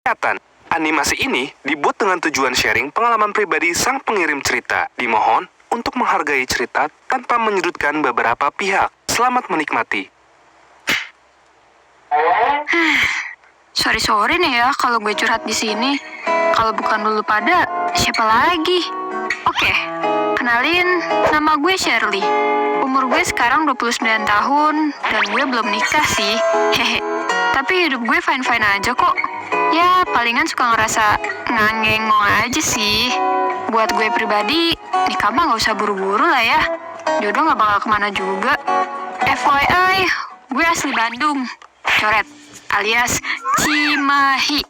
Kelihatan, animasi ini dibuat dengan tujuan sharing pengalaman pribadi sang pengirim cerita. Dimohon untuk menghargai cerita tanpa menyudutkan beberapa pihak. Selamat menikmati. Sorry nih ya kalau gue curhat di sini. Kalau bukan dulu pada, siapa lagi? Oke, kenalin, nama gue Shirley. Umur gue sekarang 29 tahun dan gue belum nikah sih. Hehe. Tapi hidup gue fine-fine aja kok. Ya, palingan suka ngerasa ngangengong aja sih. Buat gue pribadi, nikah mah gak usah buru-buru lah ya. Jodoh gak bakal kemana juga. FYI, gue asli Bandung. Coret, alias Cimahi.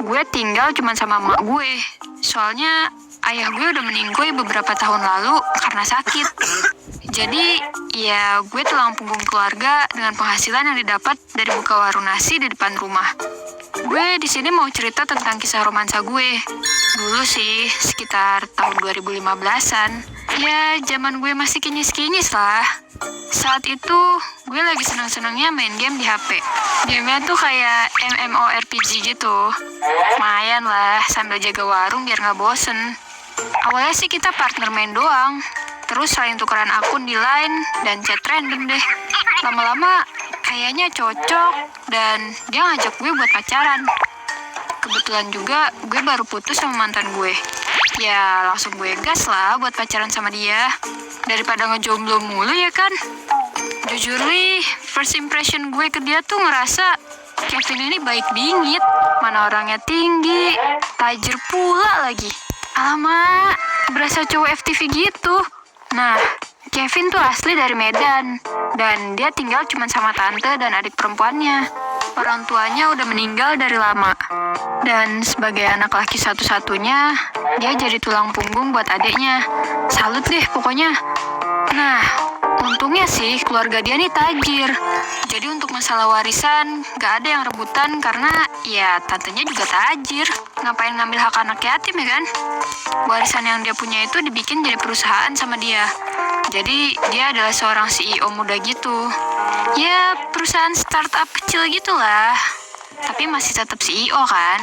Gue tinggal cuma sama emak gue. Soalnya ayah gue udah meninggoy beberapa tahun lalu karena sakit. Jadi, ya gue tulang punggung keluarga dengan penghasilan yang didapat dari buka warung nasi di depan rumah. Gue di sini mau cerita tentang kisah romansa gue. Dulu sih, sekitar tahun 2015-an. Ya, zaman gue masih kinyis-kinyis lah. Saat itu, gue lagi senang-senangnya main game di HP. Game-nya tuh kayak MMORPG gitu. Lumayan lah, sambil jaga warung biar gak bosen. Awalnya sih kita partner main doang. Terus saling tukeran akun di Line dan chat random deh. Lama-lama kayaknya cocok dan dia ngajak gue buat pacaran. Kebetulan juga gue baru putus sama mantan gue. Ya langsung gue gas lah buat pacaran sama dia. Daripada ngejomblo mulu ya kan. Jujur nih, first impression gue ke dia tuh ngerasa Kevin ini baik bingit. Mana orangnya tinggi, tajir pula lagi. Alamak, berasa cowok FTV gitu. Nah, Kevin tuh asli dari Medan, dan dia tinggal cuma sama tante dan adik perempuannya. Orang tuanya udah meninggal dari lama, dan sebagai anak laki satu-satunya, dia jadi tulang punggung buat adiknya. Salut deh pokoknya. Nah, untungnya sih keluarga dia nih tajir. Jadi untuk masalah warisan, gak ada yang rebutan karena ya tantenya juga tajir. Ngapain ngambil hak anak yatim ya kan? Warisan yang dia punya itu dibikin jadi perusahaan sama dia. Jadi dia adalah seorang CEO muda gitu. Ya perusahaan startup kecil gitulah. Tapi masih tetap CEO kan?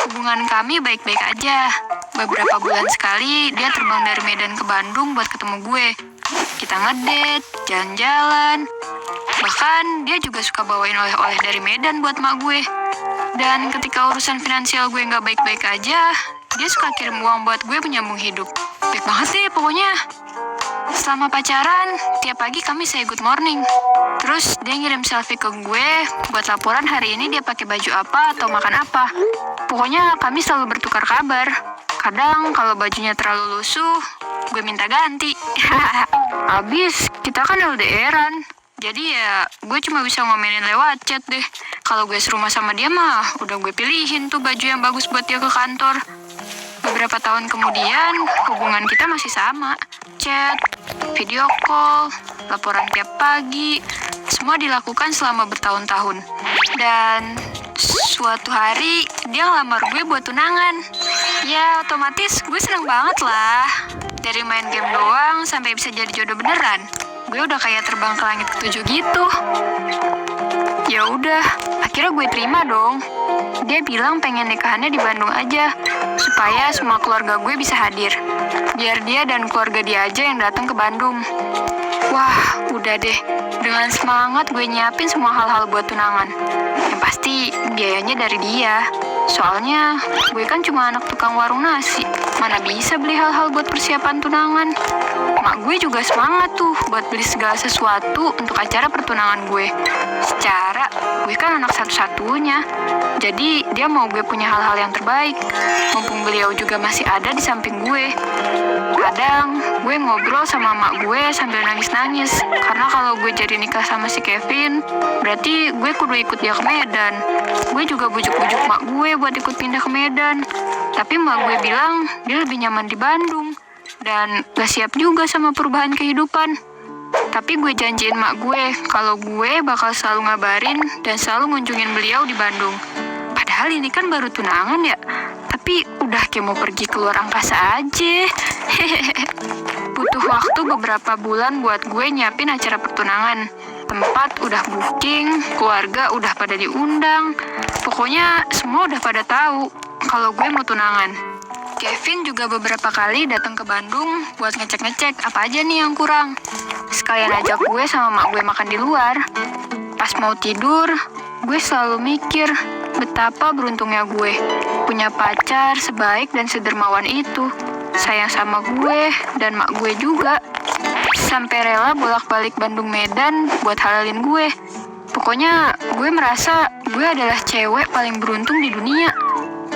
Hubungan kami baik-baik aja. Beberapa bulan sekali dia terbang dari Medan ke Bandung buat ketemu gue. Kita ngedate, jalan-jalan. Bahkan dia juga suka bawain oleh-oleh dari Medan buat mak gue. Dan ketika urusan finansial gue nggak baik-baik aja, dia suka kirim uang buat gue menyambung hidup. Baik banget sih pokoknya. Selama pacaran, tiap pagi kami say good morning. Terus dia ngirim selfie ke gue buat laporan hari ini dia pakai baju apa atau makan apa. Pokoknya kami selalu bertukar kabar. Kadang kalau bajunya terlalu lusuh, gue minta ganti. Abis, kita kan LDR-an. Jadi ya, gue cuma bisa ngomelin lewat chat deh. Kalau gue serumah sama dia mah, udah gue pilihin tuh baju yang bagus buat dia ke kantor. Beberapa tahun kemudian, hubungan kita masih sama. Chat, video call, laporan tiap pagi, semua dilakukan selama bertahun-tahun. Dan suatu hari, dia ngelamar gue buat tunangan. Ya, otomatis gue seneng banget lah. Dari main game doang sampai bisa jadi jodoh beneran. Gue udah kayak terbang ke langit ketujuh gitu. Ya udah, akhirnya gue terima dong. Dia bilang pengen nikahannya di Bandung aja, supaya semua keluarga gue bisa hadir. Biar dia dan keluarga dia aja yang datang ke Bandung. Wah, udah deh. Dengan semangat gue nyiapin semua hal-hal buat tunangan. Yang pasti biayanya dari dia. Soalnya gue kan cuma anak tukang warung nasi. Mana bisa beli hal-hal buat persiapan tunangan. Mak gue juga semangat tuh buat beli segala sesuatu untuk acara pertunangan gue. Secara gue kan anak satu-satunya. Jadi dia mau gue punya hal-hal yang terbaik. Mumpung beliau juga masih ada di samping gue. Kadang gue ngobrol sama mak gue sambil nangis-nangis. Karena kalau gue jadi nikah sama si Kevin, berarti gue kudu ikut dia ke Medan. Gue juga bujuk-bujuk mak gue buat ikut pindah ke Medan. Tapi mak gue bilang dia lebih nyaman di Bandung. Dan gak siap juga sama perubahan kehidupan. Tapi gue janjiin mak gue kalau gue bakal selalu ngabarin dan selalu ngunjungin beliau di Bandung. Padahal ini kan baru tunangan ya. Tapi udah kayak mau pergi keluar angkasa aja. Butuh waktu beberapa bulan buat gue nyiapin acara pertunangan. tempat udah booking, keluarga udah pada diundang. Pokoknya semua udah pada tahu kalau gue mau tunangan. Kevin juga beberapa kali datang ke Bandung buat ngecek-ngecek apa aja nih yang kurang. Sekalian ajak gue sama mak gue makan di luar. Pas mau tidur, gue selalu mikir betapa beruntungnya gue punya pacar sebaik dan sedermawan itu. Sayang sama gue dan mak gue juga. Sampai rela bolak-balik Bandung Medan buat halalin gue. Pokoknya gue merasa gue adalah cewek paling beruntung di dunia.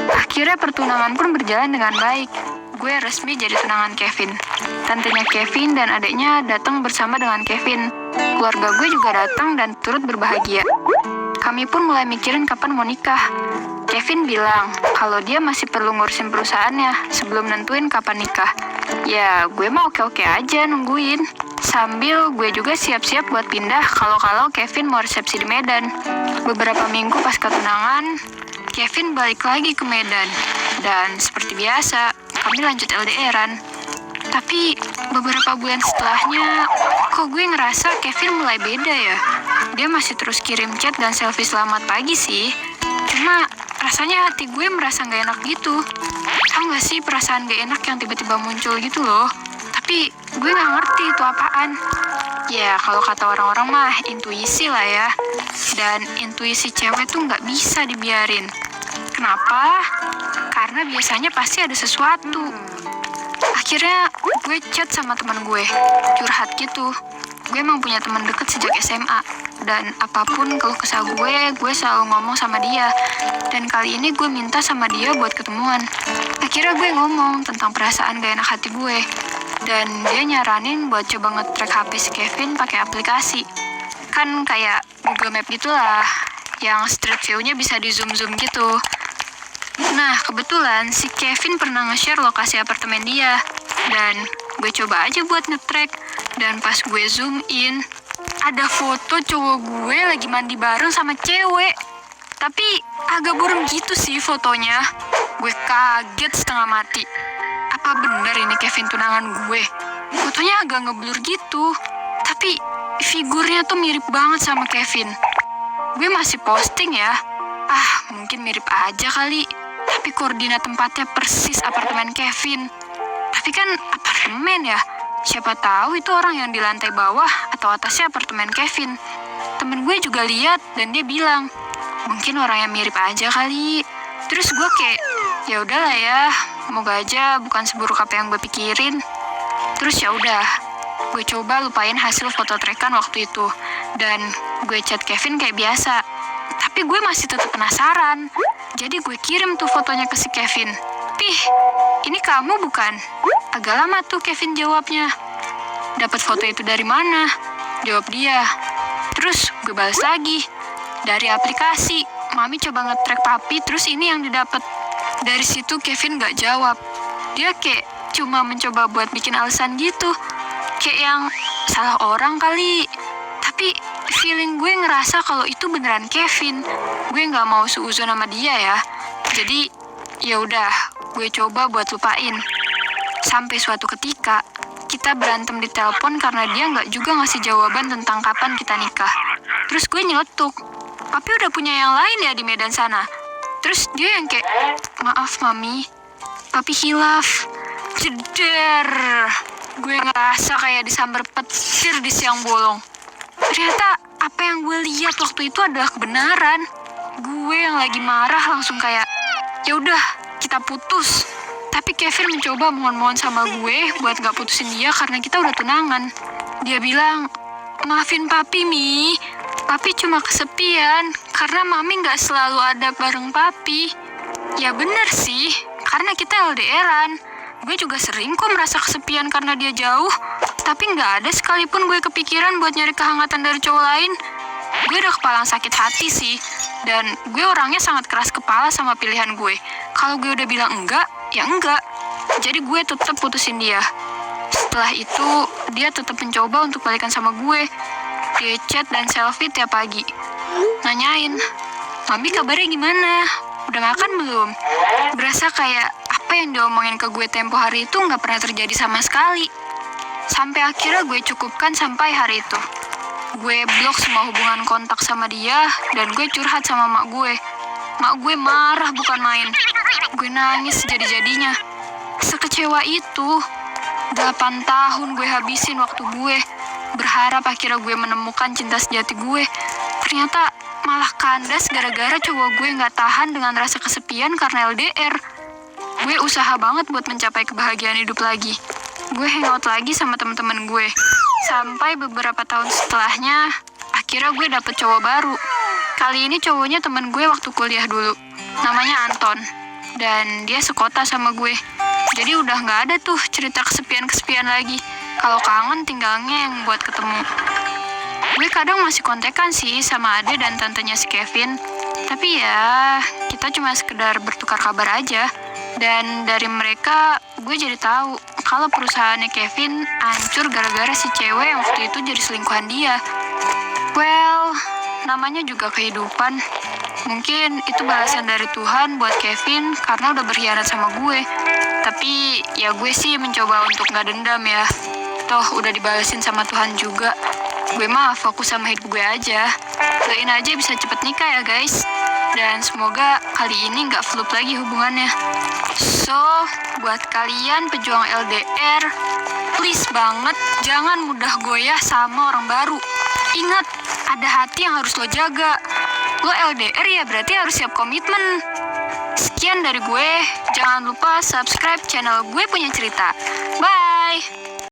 Akhirnya pertunangan pun berjalan dengan baik. Gue resmi jadi tunangan Kevin. Tantenya Kevin dan adiknya datang bersama dengan Kevin. Keluarga gue juga datang dan turut berbahagia. Kami pun mulai mikirin kapan mau nikah. Kevin bilang kalau dia masih perlu ngurusin perusahaannya sebelum nentuin kapan nikah. Ya, gue mah oke-oke aja nungguin. Sambil gue juga siap-siap buat pindah kalau Kevin mau resepsi di Medan. Beberapa minggu pas ketunangan, Kevin balik lagi ke Medan. Dan seperti biasa, kami lanjut LDR-an. Tapi beberapa bulan setelahnya, kok gue ngerasa Kevin mulai beda ya. Dia masih terus kirim chat dan selfie selamat pagi sih. Cuma rasanya hati gue merasa gak enak gitu. Tau gak sih perasaan gak enak yang tiba-tiba muncul gitu loh. Tapi gue gak ngerti itu apaan. Ya kalau kata orang-orang mah intuisi lah ya. Dan intuisi cewek tuh gak bisa dibiarin. Kenapa? Karena biasanya pasti ada sesuatu. Akhirnya gue chat sama teman gue, curhat gitu. Gue emang punya teman deket sejak SMA. Dan apapun keluh kesah gue selalu ngomong sama dia. Dan kali ini gue minta sama dia buat ketemuan. Akhirnya gue ngomong tentang perasaan gak enak hati gue. Dan dia nyaranin buat coba nge-track HP si Kevin pakai aplikasi. Kan kayak Google Map gitulah, yang street view-nya bisa di zoom-zoom gitu. Nah, kebetulan si Kevin pernah nge-share lokasi apartemen dia. Dan gue coba aja buat nge-track. Dan pas gue zoom in, ada foto cowok gue lagi mandi bareng sama cewek. Tapi agak buram gitu sih fotonya. Gue kaget setengah mati. Apa bener ini Kevin tunangan gue? Fotonya agak ngeblur gitu. Tapi figurnya tuh mirip banget sama Kevin. Gue masih posting ya. Mungkin mirip aja kali. Tapi koordinat tempatnya persis apartemen Kevin. Tapi kan apartemen ya. Siapa tahu itu orang yang di lantai bawah atau atasnya apartemen Kevin. Temen gue juga lihat dan dia bilang, mungkin orang yang mirip aja kali. Terus gue kayak, ya udahlah ya, semoga aja bukan seburuk apa yang gue pikirin. Terus ya udah, gue coba lupain hasil foto trackan waktu itu. Dan gue chat Kevin kayak biasa. Tapi gue masih tetap penasaran. Jadi gue kirim tuh fotonya ke si Kevin. Pih, ini kamu bukan? Agak lama tuh Kevin jawabnya. Dapat foto itu dari mana? Jawab dia. Terus gue balas lagi. Dari aplikasi. Mami coba nge-track papi, terus ini yang didapat. Dari situ Kevin gak jawab. Dia kayak cuma mencoba buat bikin alasan gitu. Kayak yang salah orang kali. Tapi feeling gue ngerasa kalau itu beneran Kevin. Gue nggak mau suuzon sama dia ya. Jadi ya udah, gue coba buat lupain. Sampai suatu ketika kita berantem di telepon karena dia nggak juga ngasih jawaban tentang kapan kita nikah. Terus gue nyeletuk, papi udah punya yang lain ya di Medan sana. Terus dia yang kayak, maaf mami, papi hilaf. Jeder. Gue ngerasa kayak disambar petir di siang bolong. Ternyata apa yang gue lihat waktu itu adalah kebenaran. Gue yang lagi marah langsung kayak, ya udah kita putus. Tapi Kevin mencoba mohon-mohon sama gue buat gak putusin dia karena kita udah tunangan. Dia bilang, maafin papi Mi, papi cuma kesepian karena mami gak selalu ada bareng papi. Ya bener sih, karena kita LDR-an. Gue juga sering kok merasa kesepian karena dia jauh. Tapi gak ada sekalipun gue kepikiran buat nyari kehangatan dari cowok lain. Gue udah kepalang sakit hati sih. Dan gue orangnya sangat keras kepala sama pilihan gue. Kalau gue udah bilang enggak, ya enggak. Jadi gue tetap putusin dia. Setelah itu, dia tetap mencoba untuk balikan sama gue. Dia chat dan selfie tiap pagi. Nanyain, Mami kabarnya gimana? Udah makan belum? Berasa kayak apa yang diomongin ke gue tempo hari itu nggak pernah terjadi sama sekali. Sampai akhirnya gue cukupkan sampai hari itu. Gue blok semua hubungan kontak sama dia, dan gue curhat sama mak gue. Mak gue marah bukan main. Gue nangis sejadi-jadinya. Sekecewa itu. 8 tahun gue habisin waktu gue. Berharap akhirnya gue menemukan cinta sejati gue. Ternyata malah kandas gara-gara cowok gue gak tahan dengan rasa kesepian karena LDR. Gue usaha banget buat mencapai kebahagiaan hidup lagi. Gue hangout lagi sama temen-temen gue. Sampai beberapa tahun setelahnya, akhirnya gue dapet cowok baru. Kali ini cowoknya temen gue waktu kuliah dulu. Namanya Anton. Dan dia sekota sama gue. Jadi udah gak ada tuh cerita kesepian-kesepian lagi. Kalau kangen tinggalnya yang buat ketemu. Gue kadang masih kontekan sih sama ade dan tantenya si Kevin. Tapi ya, kita cuma sekedar bertukar kabar aja. Dan dari mereka, gue jadi tahu kalau perusahaannya Kevin hancur gara-gara si cewek yang waktu itu jadi selingkuhan dia. Well, namanya juga kehidupan. Mungkin itu balasan dari Tuhan buat Kevin karena udah berkhianat sama gue. Tapi ya gue sih mencoba untuk gak dendam ya. Toh udah dibalasin sama Tuhan juga. Gue mah fokus sama hidup gue aja. Doain aja bisa cepet nikah ya guys. Dan semoga kali ini gak flup lagi hubungannya. So, buat kalian pejuang LDR, please banget jangan mudah goyah sama orang baru. Ingat, ada hati yang harus lo jaga. Lo LDR ya berarti harus siap komitmen. Sekian dari gue, jangan lupa subscribe channel Gue Punya Cerita. Bye!